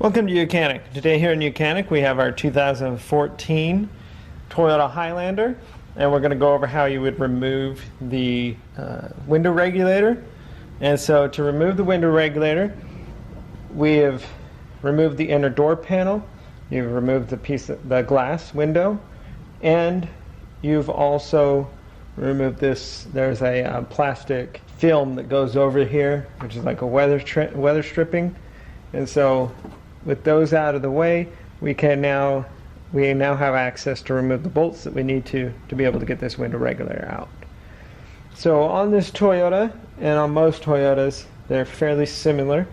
Welcome to YOUCANIC. Today here in YOUCANIC we have our 2014 Toyota Highlander, and we're going to go over how you would remove the window regulator. And so to remove the window regulator, we have removed the inner door panel, you've removed the glass window, and you've also removed this. There's a plastic film that goes over here, which is like a weather stripping. And so with those out of the way, we now have access to remove the bolts that we need to be able to get this window regulator out. So on this Toyota, and on most Toyotas, they're fairly similar,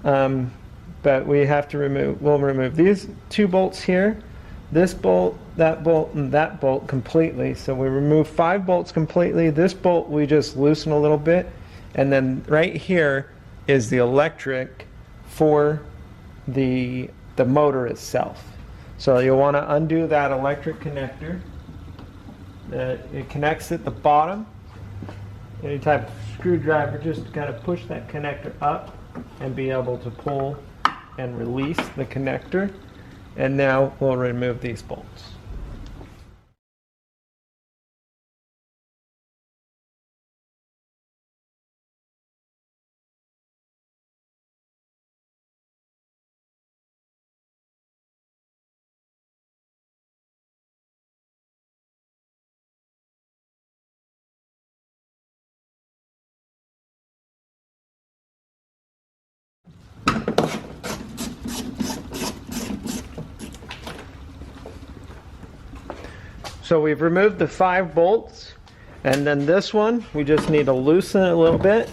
but we'll remove these two bolts here, this bolt, and that bolt completely. So we remove 5 bolts completely. This bolt we just loosen a little bit, and then right here is the electric for the motor itself. So you'll want to undo that electric connector. It connects at the bottom. Any type of screwdriver, just kind of push that connector up and be able to pull and release the connector. And now we'll remove these bolts. So we've removed the 5 bolts, and then this one we just need to loosen it a little bit,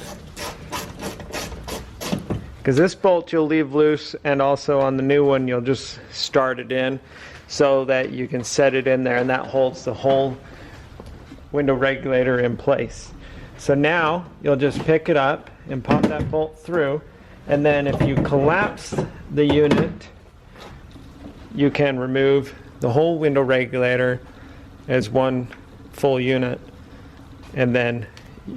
because this bolt you'll leave loose, and also on the new one you'll just start it in so that you can set it in there, and that holds the whole window regulator in place. So now you'll just pick it up and pop that bolt through, and then if you collapse the unit, you can remove the whole window regulator as one full unit. And then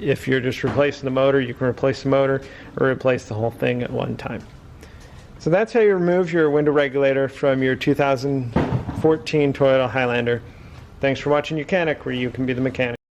if you're just replacing the motor, you can replace the motor or replace the whole thing at one time. So that's how you remove your window regulator from your 2014 Toyota Highlander. Thanks for watching YOUCANIC, where you can be the mechanic.